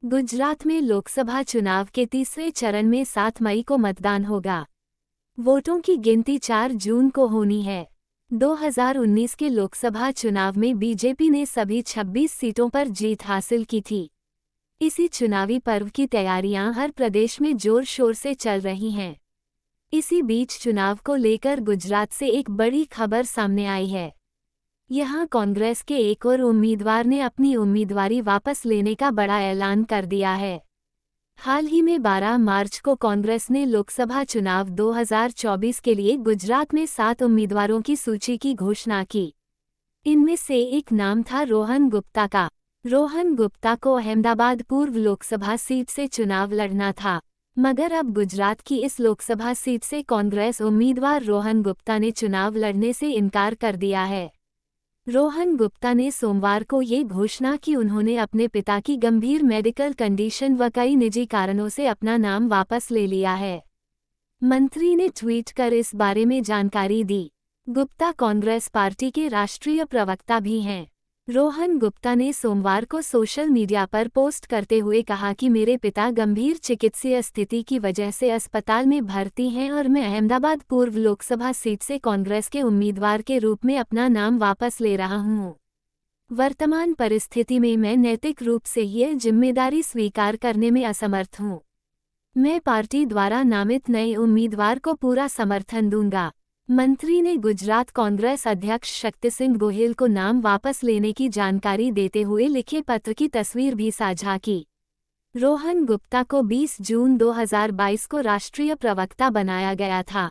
गुजरात में लोकसभा चुनाव के तीसरे चरण में 7 मई को मतदान होगा। वोटों की गिनती 4 जून को होनी है। 2019 के लोकसभा चुनाव में बीजेपी ने सभी 26 सीटों पर जीत हासिल की थी। इसी चुनावी पर्व की तैयारियां हर प्रदेश में जोर शोर से चल रही हैं। इसी बीच चुनाव को लेकर गुजरात से एक बड़ी खबर सामने आई है। यहां कांग्रेस के एक और उम्मीदवार ने अपनी उम्मीदवारी वापस लेने का बड़ा ऐलान कर दिया है। हाल ही में 12 मार्च को कांग्रेस ने लोकसभा चुनाव 2024 के लिए गुजरात में 7 उम्मीदवारों की सूची की घोषणा की। इनमें से एक नाम था रोहन गुप्ता का। रोहन गुप्ता को अहमदाबाद पूर्व लोकसभा सीट से चुनाव लड़ना था, मगर अब गुजरात की इस लोकसभा सीट से कांग्रेस उम्मीदवार रोहन गुप्ता ने चुनाव लड़ने से इनकार कर दिया है। रोहन गुप्ता ने सोमवार को ये घोषणा की उन्होंने अपने पिता की गंभीर मेडिकल कंडीशन व कई निजी कारणों से अपना नाम वापस ले लिया है। मंत्री ने ट्वीट कर इस बारे में जानकारी दी। गुप्ता कांग्रेस पार्टी के राष्ट्रीय प्रवक्ता भी हैं। रोहन गुप्ता ने सोमवार को सोशल मीडिया पर पोस्ट करते हुए कहा कि मेरे पिता गंभीर चिकित्सीय स्थिति की वजह से अस्पताल में भर्ती हैं और मैं अहमदाबाद पूर्व लोकसभा सीट से कांग्रेस के उम्मीदवार के रूप में अपना नाम वापस ले रहा हूं। वर्तमान परिस्थिति में मैं नैतिक रूप से यह जिम्मेदारी स्वीकार करने में असमर्थ हूं। मैं पार्टी द्वारा नामित नए उम्मीदवार को पूरा समर्थन दूंगा। मंत्री ने गुजरात कांग्रेस अध्यक्ष शक्ति सिंह गोहिल को नाम वापस लेने की जानकारी देते हुए लिखे पत्र की तस्वीर भी साझा की। रोहन गुप्ता को 20 जून 2022 को राष्ट्रीय प्रवक्ता बनाया गया था।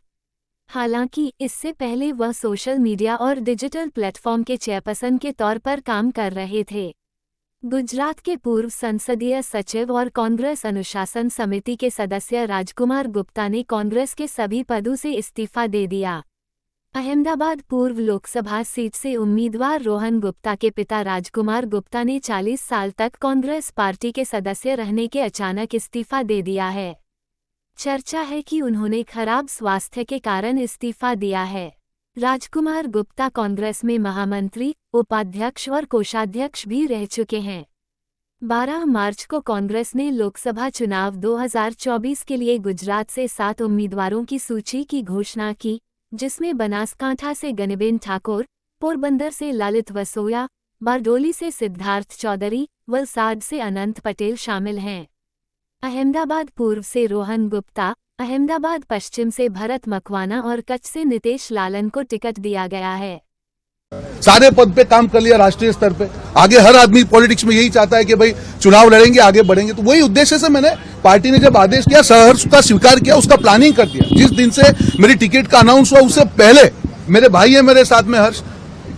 हालांकि इससे पहले वह सोशल मीडिया और डिजिटल प्लेटफॉर्म के चेयरपर्सन के तौर पर काम कर रहे थे। गुजरात के पूर्व संसदीय सचिव और कांग्रेस अनुशासन समिति के सदस्य राजकुमार गुप्ता ने कांग्रेस के सभी पदों से इस्तीफा दे दिया। अहमदाबाद पूर्व लोकसभा सीट से उम्मीदवार रोहन गुप्ता के पिता राजकुमार गुप्ता ने 40 साल तक कांग्रेस पार्टी के सदस्य रहने के अचानक इस्तीफा दे दिया है। चर्चा है कि उन्होंने खराब स्वास्थ्य के कारण इस्तीफा दिया है। राजकुमार गुप्ता कांग्रेस में महामंत्री, उपाध्यक्ष और कोषाध्यक्ष भी रह चुके हैं। 12 मार्च को कांग्रेस ने लोकसभा चुनाव 2024 के लिए गुजरात से 7 उम्मीदवारों की सूची की घोषणा की, जिसमें बनासकांठा से गनीबेन ठाकुर, पोरबंदर से ललित वसोया, बारडोली से सिद्धार्थ चौधरी, वलसाड से अनंत पटेल शामिल हैं। अहमदाबाद पूर्व से रोहन गुप्ता, अहमदाबाद पश्चिम से भरत मकवाना और कच्छ से नितेश लालन को टिकट दिया गया है। सारे पद पे काम कर लिया राष्ट्रीय स्तर पे। आगे हर आदमी पॉलिटिक्स में यही चाहता है कि भाई चुनाव लड़ेंगे, आगे बढ़ेंगे। तो वही उद्देश्य से मैंने पार्टी ने जब आदेश किया, सहर्ष का स्वीकार किया, उसका प्लानिंग कर दिया। जिस दिन से मेरी टिकट का अनाउंस हुआ उससे पहले मेरे भाई है मेरे साथ में हर्ष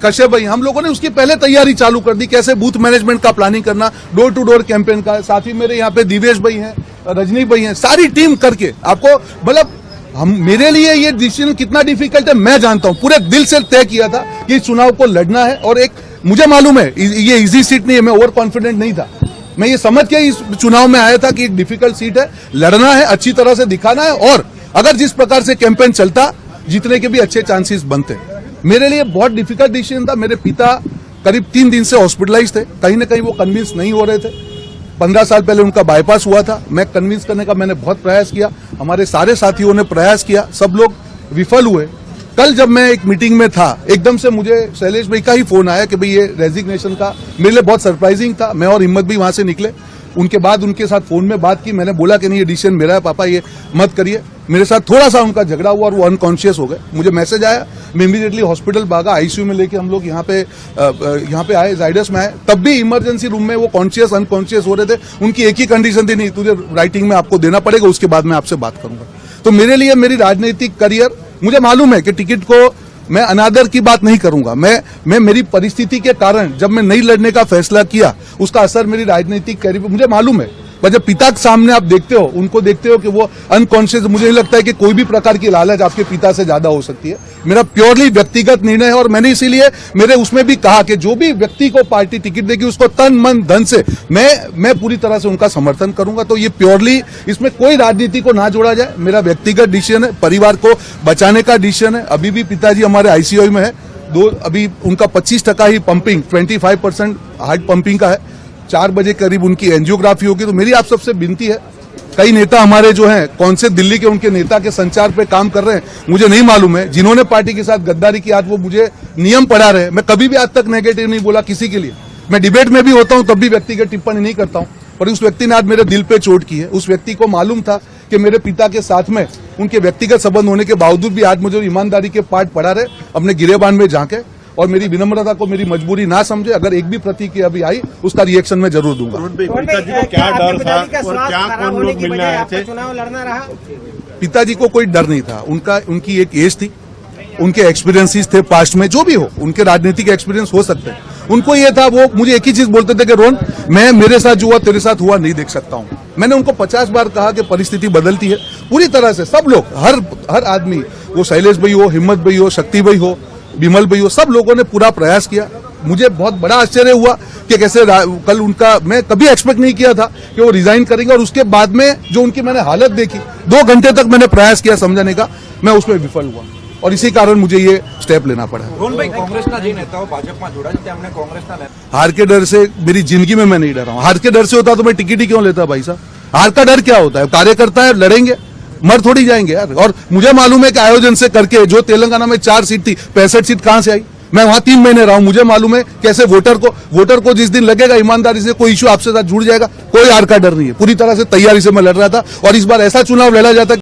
कश्यप भाई, हम लोगों ने उसकी पहले तैयारी चालू कर दी, कैसे बूथ मैनेजमेंट का प्लानिंग करना, डोर टू डोर कैंपेन का। साथ ही मेरे यहाँ पे दिवेश भाई हैं, रजनी भाई हैं, सारी टीम करके आपको मतलब मेरे लिए ये डिसीजन कितना डिफिकल्ट है मैं जानता हूं। पूरे दिल से तय किया था कि इस चुनाव को लड़ना है और एक मुझे मालूम है ये इजी सीट नहीं है, मैं ओवर कॉन्फिडेंट नहीं था। मैं ये समझ के इस चुनाव में आया था कि एक डिफिकल्ट सीट है, लड़ना है, अच्छी तरह से दिखाना है और अगर जिस प्रकार से कैंपेन चलता जीतने के भी अच्छे चांसेस बनते। मेरे लिए बहुत डिफिकल्ट डिसीजन था। मेरे पिता करीब 3 दिन से हॉस्पिटलाइज थे, कहीं ना कहीं वो कन्विंस नहीं हो रहे थे। 15 साल पहले उनका बाईपास हुआ था। मैं कन्विंस करने का मैंने बहुत प्रयास किया, हमारे सारे साथियों ने प्रयास किया, सब लोग विफल हुए। कल जब मैं एक मीटिंग में था, एकदम से मुझे शैलेश भाई का ही फोन आया कि भाई ये रेजिग्नेशन का, मेरे लिए बहुत सरप्राइजिंग था। मैं और हिम्मत भी वहां से निकले। उनके बाद उनके साथ फोन में बात की, मैंने बोला कि नहीं ये डिसीजन मेरा है पापा, ये मत करिए। मेरे साथ थोड़ा सा उनका झगड़ा हुआ और वो अनकॉन्शियस हो गए। मुझे मैसेज आया, मैं इमीडिएटली हॉस्पिटल भागा, आईसीयू में लेके हम लोग यहाँ पे आए, जाइडस में आए। तब भी इमरजेंसी रूम में वो कॉन्शियस अनकॉन्शियस हो रहे थे। उनकी एक ही कंडीशन थी, नहीं तुझे राइटिंग में आपको देना पड़ेगा, उसके बाद मैं आपसे बात करूंगा। तो मेरे लिए मेरी राजनीतिक करियर, मुझे मालूम है कि टिकट को मैं अनादर की बात नहीं करूंगा। मैं मेरी परिस्थिति के कारण जब मैं नहीं लड़ने का फैसला किया, उसका असर मेरी राजनीतिक करियर पर मुझे मालूम है। पर जब पिता के सामने आप देखते हो, उनको देखते हो कि वो अनकॉन्शियस, मुझे नहीं लगता है कि कोई भी प्रकार की लालच आपके पिता से ज्यादा हो सकती है। मेरा प्योरली व्यक्तिगत निर्णय है और मैंने इसीलिए मेरे उसमें भी कहा कि जो भी व्यक्ति को पार्टी टिकट देगी उसको तन मन धन से मैं पूरी तरह से उनका समर्थन करूंगा। तो ये प्योरली, इसमें कोई राजनीति को ना जोड़ा जाए, मेरा व्यक्तिगत डिसीजन है, परिवार को बचाने का डिसीजन है। अभी भी पिताजी हमारे आईसीयू में है, अभी उनका 25% ही पंपिंग, 25% हार्ट पंपिंग का है। 4 बजे करीब उनकी एंजियोग्राफी होगी। तो मेरी आप सबसे विनती है, कई नेता हमारे जो हैं, कौन से दिल्ली के उनके नेता के संचार पे काम कर रहे हैं मुझे नहीं मालूम है, जिन्होंने पार्टी के साथ गद्दारी की आज वो मुझे नियम पढ़ा रहे हैं। मैं कभी भी आज तक नेगेटिव नहीं बोला किसी के लिए, मैं डिबेट में भी होता हूं तब भी व्यक्तिगत टिप्पणी नहीं करता हूं, पर उस व्यक्ति ने आज मेरे दिल पे चोट की है। उस व्यक्ति को मालूम था कि मेरे पिता के साथ में उनके व्यक्तिगत संबंध होने के बावजूद भी आज मुझे ईमानदारी के पाठ पढ़ा रहे, अपने गिरेबान में झांके और मेरी विनम्रता को मेरी मजबूरी ना समझे। अगर एक भी प्रतिक्रिया अभी आई उसका रिएक्शन मैं जरूर दूंगा। पिताजी को क्या डर था और क्या कौन लोग मिलने आए थे? चुनाव लड़ना रहा। पिताजी को कोई डर नहीं था, उनकी एक एज थी, उनके एक्सपीरियंसेस थे पास्ट में, जो भी हो उनके राजनीतिक एक्सपीरियंस हो सकते हैं। उनको ये था, वो मुझे एक ही चीज बोलते थे कि रोहन, मैं मेरे साथ जो हुआ तेरे साथ हुआ नहीं देख सकता हूं। मैंने उनको 50 बार कहा कि परिस्थिति बदलती है पूरी तरह से। सब लोग, हर आदमी, वो शैलेश भाई हो, हिम्मत भाई हो, शक्ति भाई हो, विमल भाई हो, सब लोगों ने पूरा प्रयास किया। मुझे बहुत बड़ा आश्चर्य हुआ कि कैसे कल उनका, मैं कभी एक्सपेक्ट नहीं किया था कि वो रिजाइन करेंगे, और उसके बाद में जो उनकी मैंने हालत देखी, 2 घंटे तक मैंने प्रयास किया समझाने का, मैं उसमें विफल हुआ और इसी कारण मुझे ये स्टेप लेना पड़ा। कांग्रेसના જે નેતાઓ ભાજપમાં જોડાય છે તેમણે કોંગ્રેસના हार के डर से मेरी जिंदगी में मैं नहीं डरा हूं। हार के डर से होता तो मैं टिकट ही क्यों लेता भाई साहब? हार का डर क्या होता है? कार्यकर्ता है, लड़ेंगे, मर थोड़ी जाएंगे यार। और मुझे मालूम है कि आयोजन से करके जो तेलंगाना में 4 सीट थी, 65 सीट कहां से आई? मैं वहां 3 महीने रहा हूं। मुझे मालूम है कैसे वोटर को जिस दिन लगेगा ईमानदारी से कोई इश्यू आपसे साथ जुड़ जाएगा, कोई हार का डर नहीं है। पूरी तरह से तैयारी से मैं लड़ रहा था और इस बार ऐसा चुनाव लड़ा जाता